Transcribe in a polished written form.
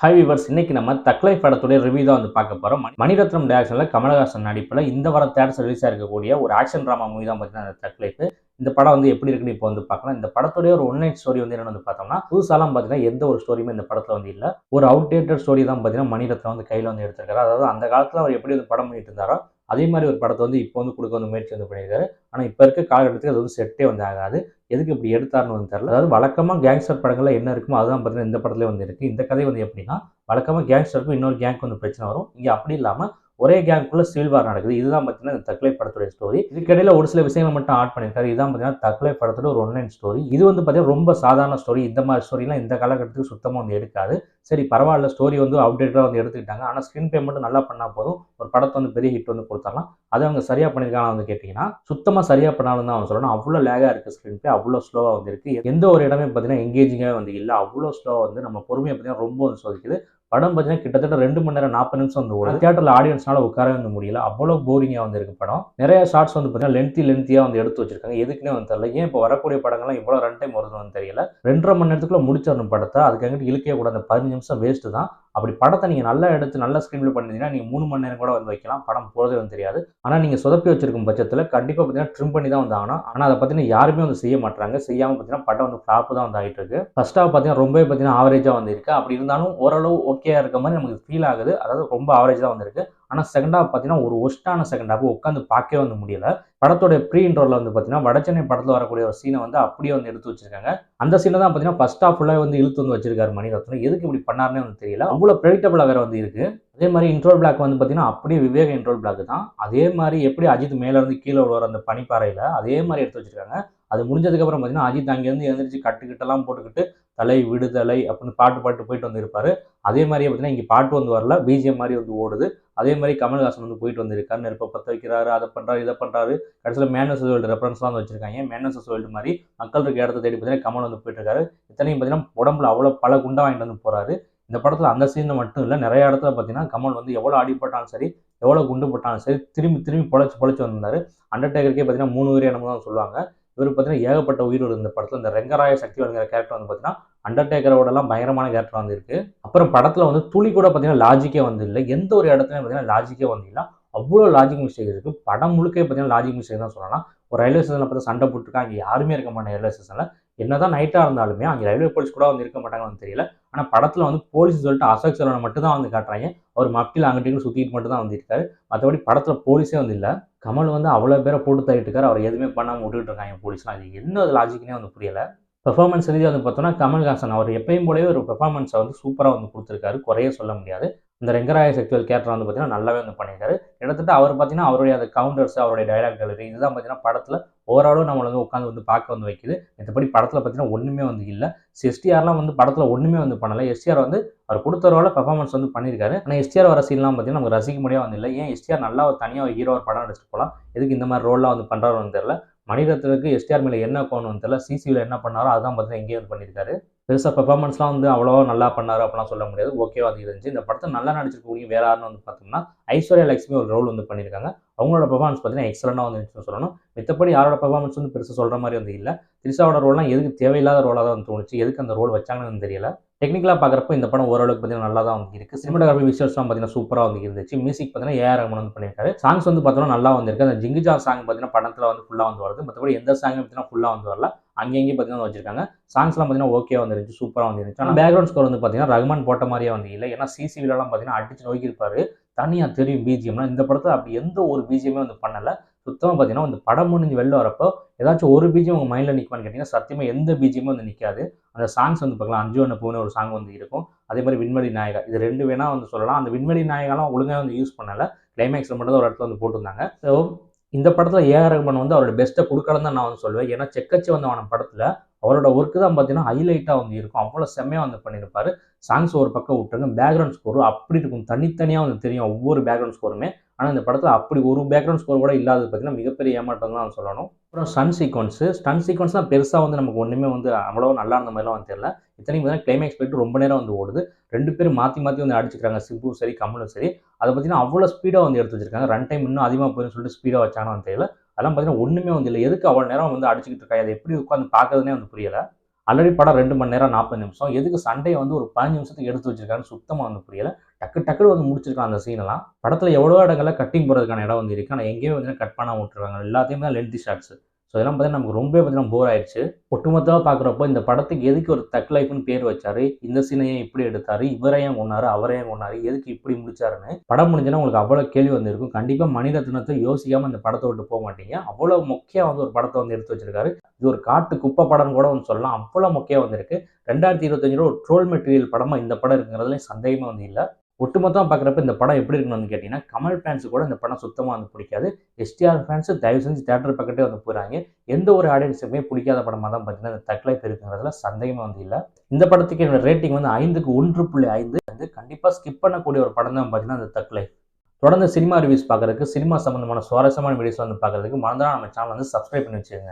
Hi viewers, இன்னைக்கு நம்ம தக்லை படத்துடைய ரிவ்யூ தான் வந்து பார்க்க போகிறோம். மணிரத்னம் டைரக்ஷனில் கமலஹாசன் நடிப்பில் இந்த வாரம் தேட்டர்ஸ் ரிலீஸாக இருக்கக்கூடிய ஒரு ஆக்ஷன் ட்ராமா மூவி தான் பார்த்தீங்கன்னா அந்த தக்லைஃப். இந்த படம் வந்து எப்படி இருக்குன்னு இப்போ வந்து பார்க்கலாம். இந்த படத்துடைய ஒரு ஒன்லைன் ஸ்டோரி வந்து என்னென்னு வந்து பார்த்தோம்னா, புதுசாலாம் பார்த்தீங்கன்னா எந்த ஒரு ஸ்டோரியுமே இந்த படத்தில் வந்து இல்லை. ஒரு அவுடேட்டட் ஸ்டோரி தான் பார்த்தீங்கன்னா மணிரத்னம் வந்து கையில் வந்து எடுத்திருக்காரு. அதாவது அந்த காலத்தில் அவர் எப்படி வந்து படம் பண்ணிட்டு இருந்தாரோ அதே மாதிரி ஒரு படத்தை வந்து இப்போ வந்து கொடுக்க வந்து முயற்சி வந்து பண்ணியிருக்காரு. ஆனால் இப்போ இருக்க காலகட்டத்துக்கு அது வந்து செட்டே வந்து ஆகாது. எதுக்கு இப்படி எடுத்தாருன்னு வந்து தெரியல. அதாவது வழக்கமாக கேங்ஸ்டர் படங்கள்ல என்ன இருக்குமோ அதுதான் பார்த்தீங்கன்னா இந்த படத்துலேயே வந்து இருக்குது. இந்த கதை வந்து எப்படின்னா, வழக்கமாக கேங்ஸ்டருக்கும் இன்னொரு கேங்க்கு வந்து பிரச்சனை வரும். இங்கே அப்படி இல்லாமல் ஒரே கேங்குக்குள்ள சிவில் வார் நடக்குது. இதுதான் பார்த்தீங்கன்னா இந்த தக்லை படத்துடைய ஸ்டோரி. இதுக்கிடையில ஒரு சில விஷயங்கள் மட்டும் ஆட் பண்ணியிருக்காரு. இதுதான் பார்த்தீங்கன்னா தக்லை படத்தோட ஒரு ஒன்லைன் ஸ்டோரி. இது வந்து பார்த்தீங்கன்னா ரொம்ப சாதாரண ஸ்டோரி. இந்த மாதிரி ஸ்டோரிலாம் இந்த காலகட்டத்துக்கு சுத்தமாக வந்து எடுக்காது. சரி பரவாயில்ல, ஸ்டோரி வந்து அப்டேட்டாக வந்து எடுத்துக்கிட்டாங்க. ஆனால் ஸ்க்ரீன் பே மட்டும் நல்லா பண்ணால் போதும், ஒரு படத்தை வந்து பெரிய ஹிட் வந்து கொடுத்துடலாம். அதை அவங்க சரியாக பண்ணியிருக்காங்க வந்து கேட்டிங்கன்னா, சுத்தமாக சரியாக பண்ணாலும் தான் அவங்க சொல்லணும். அவ்வளோ லேகாக இருக்குது ஸ்க்ரீன் பே, அவ்வளோ ஸ்லோவாக வந்து இருக்குது. எந்த ஒரு இடமே பார்த்தீங்கன்னா எங்கேஜிங்காக வந்து இல்லை. அவ்வளோ ஸ்லோவாக வந்து நம்ம பொறுமையை பார்த்தீங்கன்னா ரொம்ப வந்து சோதிக்குது. படம் பார்த்தீங்கன்னா கிட்டத்தட்ட 2 மணி நேரம் 40 நிமிஷம் வந்து ஓடுது. தியேட்டரில் ஆடியன்ஸ்னால உட்காரவே வந்து முடியல. அவ்வளோ போரிங்காக வந்து இருக்கு படம். நிறைய ஷார்ட்ஸ் வந்து பார்த்தீங்கன்னா லென்த்தியாக வந்து எடுத்து வச்சிருக்காங்க. எதுக்குன்னே வந்து தெரியல. ஏன் இப்போ வரக்கூடிய படங்கள்லாம் இவ்வளோ ரன் டைம் வருதுன்னு வந்து தெரியல. 2.5 மணி நேரத்துக்குள்ள முடிச்சிடணும் படத்தை. அதுக்காக இழுக்கவே கூட அந்த 15 நிமிஷம் வேஸ்ட்டு தான். அப்படி படத்தை நீங்கள் நல்லா எடுத்து நல்ல ஸ்க்ரீனில் பண்ணியிருந்தீங்கன்னா நீங்கள் 3 மணி நேரம் கூட வந்து வைக்கலாம். படம் போகிறதே வந்து தெரியாது. ஆனால் நீங்கள் சொதப்பி வச்சிருக்கும் பட்சத்தில் கண்டிப்பாக பார்த்தீங்கன்னா ட்ரிம் பண்ணி தான் வந்து ஆகணும். ஆனால் அதை பார்த்தீங்கன்னா யாருமே வந்து செய்ய மாட்டாங்க. செய்யாமல் பார்த்தீங்கன்னா படம் வந்து ஃப்ளாப் தான் வந்து ஆகிட்டு இருக்கு. ஃபர்ஸ்ட் ஹாஃப் பார்த்தீங்கன்னா ரொம்பவே பார்த்தீங்கன்னா ஆவரேஜாக வந்து இருக்கு. அப்படி இருந்தாலும் ஓரளவு ஓகேயா இருக்க மாதிரி நமக்கு ஃபீல் ஆகுது. அதாவது ரொம்ப ஆவரேஜ் தான் வந்திருக்கு. ஆனால் செகண்ட் ஹாஃப் பார்த்தீங்கன்னா ஒரு ஒஸ்ட்டான செகண்ட் ஹாஃப் உட்காந்து பார்க்கவே வந்து முடியல. படத்தோட ப்ரீ இன்ட்ரோல வந்து பார்த்தீங்கன்னா வடச்சென்னை படத்தில் வரக்கூடிய ஒரு சீனை வந்து அப்படியே வந்து எடுத்து வச்சிருக்காங்க. அந்த சீனை தான் பார்த்தீங்கன்னா ஃபர்ஸ்ட் ஹாஃப் ஃபுல்லாக வந்து இழுத்து வந்து வச்சிருக்காரு மணிரத்னம். எதுக்கு இப்படி பண்ணாருன்னே வந்து தெரியல. அவ்வளோ ப்ரெடிக்டபிளா வேற வந்து இருக்கு. அதே மாதிரி இன்ட்ரோல் பிளாக் வந்து பார்த்தீங்கன்னா அப்படியே விவேக இன்ட்ரோல் பிளாக் தான். அதே மாதிரி எப்படி அஜித் மேல இருந்து கீழே விழுவார் அந்த பனிப்பாறையில, அதே மாதிரி எடுத்து வச்சிருக்காங்க. அது முடிஞ்சதுக்கப்புறம் பார்த்தீங்கன்னா அஜித் அங்கேருந்து எழுந்திரிச்சு கட்டுக்கிட்டெல்லாம் போட்டுக்கிட்டு தலை விடுதலை அப்படின்னு பாட்டு பாட்டு போயிட்டு வந்து இருப்பாரு. அதே மாதிரியே பார்த்தீங்கன்னா இங்கே பாட்டு வந்து வரல, பிஜிஎம் மாதிரி வந்து ஓடுது. அதே மாதிரி கமல்ஹாசன் வந்து போயிட்டு வந்திருக்காரு. நெருப்பை பற்ற வைக்கிறாரு, அதை பண்ணுறாரு, இதை பண்ணுறாரு. கடைசியில் மேனஸ் வேர்ல்டு ரெஃபரன்ஸ்லாம் வந்து வச்சிருக்காங்க. மேனஸ் வேர்ல்டு மாதிரி மக்கள் இருக்க இடத்த தேடி பார்த்தீங்கன்னா கமல் வந்து போயிட்டு இருக்காரு. இத்தனையும் பார்த்தீங்கன்னா உடம்புல அவ்வளோ பல குண்டா வாங்கிட்டு வந்து போறாரு. இந்த படத்தில் அந்த சீன் மட்டும் இல்லை, நிறைய இடத்துல பார்த்தீங்கன்னா கமல் வந்து எவ்வளோ அடிப்பட்டாலும் சரி, எவ்வளோ குண்டு போட்டாலும் சரி, திரும்பி திரும்பி பொழைச்சு வந்திருந்தாரு. அண்டர்டேக்கருக்கே பார்த்தீங்கன்னா 3 உயிர் என்னமோ தான் சொல்லுவாங்க. இவர் பார்த்தீங்கன்னா ஏகப்பட்ட உயிர் வருது இந்த படத்தில். இந்த ரெங்கராய சக்திவேலுங்கிற கேரக்டர் வந்து பார்த்தீங்கன்னா அண்டர்டேக்கரோடலாம் பயங்கரமான கேரக்டர் வந்து இருக்கு. அப்புறம் படத்தில் வந்து துளி கூட பார்த்தீங்கன்னா லாஜிக்கே வந்து இல்லை. எந்த ஒரு இடத்துலையும் பார்த்தீங்கன்னா லாஜிக்கே வந்து இல்லை. அவ்வளோ லாஜிக் மிஸ்டேக் இருக்கு. படம் முழுக்க பார்த்தீங்கன்னா லாஜிக் மிஸ்டேக் தான் சொல்லலாம். ஒரு ரயில்வே ஸ்டேஷனில் பார்த்து சண்டை போட்டுருக்காங்க. அங்கே யாருமே இருக்க மாட்டாங்க ரயில்வே ஸ்டேஷனில். என்னதான் நைட்டாக இருந்தாலுமே அங்கே ரயில்வே போலீஸ் கூட வந்து இருக்க மாட்டாங்கன்னு தெரியல. ஆனால் படத்தில் வந்து போலீஸ் சொல்லிட்டு அசோக் செல்வனை மட்டும் தான் வந்து காட்டுறாங்க. அவர் மப்பில் அங்கிட்டு சுற்றிட்டு மட்டும் தான் வந்து இருக்காரு. மற்றபடி படத்தில் போலீஸே வந்து இல்லை. கமல் வந்து அவ்வளோ பேரை போட்டு தள்ளிட்டு இருக்காரு. அவர் எதுவுமே பண்ணாமல் விட்டுட்டு இருக்காங்க போலீஸ்லாம். இது என்ன லாஜிக்னே வந்து புரியல. பெர்ஃபார்மன்ஸ் ரீதியாக வந்து பார்த்தோம்னா கமல்ஹாசன் அவர் எப்பயும் போலவே ஒரு பெர்ஃபார்மன்ஸை வந்து சூப்பராக வந்து கொடுத்துருக்காரு. குறைய சொல்ல முடியாது. இந்த ரெங்கராய சக்திவேல் கேரக்டர் வந்து பார்த்தீங்கன்னா நல்லாவே வந்து பண்ணியிருக்காரு. கிட்டத்தட்ட அவர் பார்த்தீங்கன்னா அவருடைய அந்த கவுண்டர்ஸ், அவருடைய டயலாக் டெலிவரி இதுதான் பார்த்தீங்கன்னா படத்தில் ஓவராலும் நம்மளை வந்து உட்காந்து வந்து பார்க்க வந்து வைக்குது. மற்றபடி படத்தில் பார்த்தீங்கன்னா ஒன்றுமே வந்து இல்லை. எஸ்டிஆர்லாம் வந்து படத்தில் ஒன்றுமே வந்து பண்ணலை. எஸ்டிஆர் வந்து அவர் கொடுத்த ரோல பெர்ஃபார்மன்ஸ் வந்து பண்ணியிருக்காரு. ஆனால் எஸ்டிஆர் வர சீன்லாம் பார்த்தீங்கன்னா நமக்கு ரசிக்க முடியாது வந்து இல்லை. ஏன் எஸ்டிஆர் நல்லா ஒரு தனியாக ஒரு ஹீரோ படம் எடுத்துட்டு போகலாம். எதுக்கு இந்த மாதிரி ரோல்லாம் வந்து பண்ணுறாருன்னு தெரியல. மணிரத்னத்துக்கு எஸ்டிஆர் மேலே என்ன கோவம்னு தெரியல. சிசியில் என்ன பண்ணாரோ அதான் பார்த்தீங்கன்னா இங்கேயே வந்து பண்ணியிருக்காரு. பெருசாக பெர்ஃபார்மன்ஸ்லாம் வந்து அவ்வளோவா நல்லா பண்ணாரு அப்படிலாம் சொல்ல முடியாது. ஓகேவா அது இருந்துச்சு. இந்த படத்தை நல்லா நடிச்சிருக்கக்கூடிய வேற யாருன்னு வந்து பார்த்தோம்னா ஐஸ்வர்யா லட்சுமி ஒரு ரோல் வந்து பண்ணியிருக்காங்க. அவங்களோட பெர்ஃபார்மன்ஸ் பார்த்தீங்கன்னா எக்ஸலண்டாக வந்துருச்சுன்னு சொல்லணும். மித்தபடி யாரோட பெர்ஃபார்மன்ஸ் வந்து பெருசாக சொல்கிற மாதிரி வந்து இல்லை. த்ரிஷாவோட ரோல்லாம் எதுக்கு தேவையில்லாத ரோலாக தான் வந்து தோணுச்சு. எதுக்கு அந்த ரோல் வச்சாங்கன்னு தெரியல. டெக்னிக்கலாக பார்க்குறப்ப இந்த படம் ஓரளவுக்கு பார்த்தீங்கன்னா நல்லா தான் வந்து இருக்குது. சினிமாட்டோகிராஃபி விஷுவல்ஸ்லாம் பார்த்தீங்கன்னா சூப்பராக வந்து இருந்துச்சு. மியூசிக் பார்த்தீங்கன்னா ஏஆர் ரஹ்மான் வந்து பண்ணியிருக்காரு. சாங்ஸ் வந்து பார்த்தோம்னா நல்லா வந்திருக்கு. அந்த ஜிங்கிஜா சாங் பார்த்தீங்கன்னா படத்தில் வந்து ஃபுல்லாக வந்து வருது. மற்றபடி எந்த சாங் பார்த்தீங்கன்னா ஃபுல்லாக வந்து வரல. அங்கேயும் பார்த்தீங்கன்னா வச்சிருக்காங்க. சாங்ஸ்லாம் பார்த்தீங்கன்னா ஓகே வந்துருந்துச்சு, சூப்பராக வந்துருந்துச்சு. ஆனால் பேக்ரவுண்ட் ஸ்கோர் வந்து பார்த்தீங்கன்னா ரஹ்மான் போட்ட மாதிரியே வந்து இல்லை. ஏன்னா சிசிவிலலாம் பார்த்தீங்கன்னா அடிச்சு நோக்கியிருப்பாரு. தனியாக தெரியும் பிஜிஎம்லாம். இந்த படத்தில் அப்படி எந்த ஒரு பிஜிஎம்மே வந்து பண்ணலை. சுத்தமாக பார்த்தீங்கன்னா இந்த படம் முடிஞ்சு வெளில வரப்போ ஏதாச்சும் ஒரு பிஜிஎம் உங்கள் மைண்டில் நிற்குமான்னு கேட்டிங்கன்னா சத்தியமாக எந்த பிஜிஎம்மும் வந்து நிற்காது. அந்த சாங்ஸ் வந்து பார்க்கலாம். அஞ்சு ஒன்று பூன்னு ஒரு சாங் வந்து இருக்கும். அதே மாதிரி விண்வெளி நாயகா இது 2 வேணா வந்து சொல்லலாம். அந்த விண்வெளி நாயகாலாம் ஒழுங்காக வந்து யூஸ் பண்ணலை. கிளைமேக்ஸில் மட்டும் தான் ஒரு இடத்துல வந்து போட்டிருந்தாங்க. ஸோ இந்த படத்தில் ஏஆர் ரஹ்மான் வந்து அவரோட பெஸ்ட்டை கொடுக்கலன்னு தான் நான் வந்து சொல்லுவேன். ஏன்னா செக்கச்சி வந்தவன படத்தில் அவரோட ஒர்க்கு தான் பார்த்தீங்கன்னா ஹைலைட்டாக வந்து இருக்கும். அவ்வளோ செம்மையாக வந்து பண்ணியிருப்பாரு. சாங்ஸ் ஒரு பக்கம் விட்டுருங்க. பேக்ரவுண்ட் ஸ்கோரும் அப்படி இருக்கும். தனித்தனியாக வந்து தெரியும் ஒவ்வொரு பேக்ரவுண்ட் ஸ்கோருமே. ஆனால் இந்த படத்தில் அப்படி ஒரு பேக்ரவுண்ட் ஸ்கோர் கூட இல்லாதது பார்த்தீங்கன்னா மிகப்பெரிய ஏமாற்றம் தான் சொல்லணும். அப்புறம் ஸ்டன் சீக்வன்ஸ் தான் பெருசாக வந்து நமக்கு ஒன்றுமே வந்து அவ்வளோ நல்லா இருந்த மாதிரிலாம் வந்து தெரியல. இத்தனைக்கும் பார்த்தீங்கன்னா கிளைமேக்ஸ் போயிட்டு ரொம்ப நேரம் வந்து ஓடுது. 2 பேரும் மாற்றி மாற்றி வந்து அடிச்சுக்கிறாங்க. சிம்புவும் சரி, கமலும் சரி. அதை பார்த்தீங்கன்னா அவ்வளோ ஸ்பீடாக வந்து எடுத்து வச்சிருக்காங்க. ரன் டைம் இன்னும் அதிகமாக போயின்னு சொல்லிட்டு ஸ்பீடாக வச்சாங்கன்னு தெரியல. அதெல்லாம் பார்த்தீங்கன்னா ஒன்றுமே வந்து இல்லை. எதுக்கு அவ்வளோ நேரம் வந்து அடிச்சுக்கிட்டு இருக்காங்க, அதை எப்படி உட்காந்து பார்க்கறதுனே வந்து புரியல. ஆல்ரெடி படம் 2 மணி நேரம் 40 நிமிஷம். எதுக்கு சண்டைய வந்து ஒரு 15 நிமிஷத்துக்கு எடுத்து வச்சிருக்காருன்னு சுத்தமா வந்து புரியல. டக்குன்னு வந்து முடிச்சிருக்கான் அந்த சீனெல்லாம். படத்துல எவ்வளவோ இடங்கள்ல கட்டிங் போடுறதுக்கான இடம் வந்து இருக்கு. ஆனா எங்கேயோ வந்து கட் பண்ணாம விட்டுருக்காங்க. எல்லாத்தையுமே தான் லென்த்தி ஷாட்ஸ். ஸோ இதெல்லாம் பார்த்தீங்கன்னா நமக்கு ரொம்பவே பார்த்தீங்கன்னா போர் ஆயிடுச்சு. ஒட்டுமொத்தமா பார்க்குறப்போ இந்த படத்துக்கு எதுக்கு ஒரு தக் லைஃப்னு பேர் வச்சாரு? இந்த சீனை ஏன் இப்படி எடுத்தாரு? இவரை ஏன் கொன்னாரு? அவரை ஏன் கொன்னாரு? எதுக்கு இப்படி முடிச்சாருன்னு படம் முடிஞ்சோன்னா உங்களுக்கு அவ்வளோ கேள்வி வந்து இருக்கும். கண்டிப்பா மணிரத்னத்தை யோசிக்காம இந்த படத்தை விட்டு போக மாட்டீங்க. அவ்வளோ மொக்கையா வந்து ஒரு படத்தை வந்து எடுத்து வச்சிருக்காரு. இது ஒரு காட்டு குப்பை படம்னு கூட வந்து சொல்லலாம். அவ்வளோ மொக்கையா வந்திருக்கு. 2025 ஒரு ட்ரோல் மெட்டீரியல் படமா இந்த படம் இருக்குங்கிறதுல சந்தேகமே வந்து இல்ல. ஒட்டுமொத்தமா பார்க்குறப்ப இந்த படம் எப்படி இருக்குன்னு வந்து கேட்டீங்கன்னா, கமல் ஃபேன்ஸுக்கு கூட இந்த படம் சுத்தமா வந்து பிடிக்காது. எஸ்டிஆர் ஃபேன்ஸு தயவு செஞ்சு தியேட்டர் பக்கத்தே வந்து போயிறாங்க. எந்த ஒரு ஆடியன்ஸுக்குமே பிடிக்காத படமா தான் பார்த்தீங்கன்னா, இந்த தக் லைஃப் இருக்குங்கிறதுல சந்தேகமே வந்து இல்ல. இந்த படத்துக்கு என்னோட ரேட்டிங் வந்து 5க்கு 1.5 வந்து கண்டிப்பா ஸ்கிப் பண்ணக்கூடிய ஒரு படம் தான் பார்த்தீங்கன்னா, இந்த தக் லைஃப். தொடர்ந்து சினிமா ரிவ்யூஸ் பார்க்குறதுக்கு, சினிமா சம்பந்தமான சுவாரஸ்யமான வீடியோஸ் வந்து பார்க்குறதுக்கு மறந்துடாம நம்ம சேனல் வந்து சப்ஸ்கிரைப் பண்ணி வச்சுக்கங்க.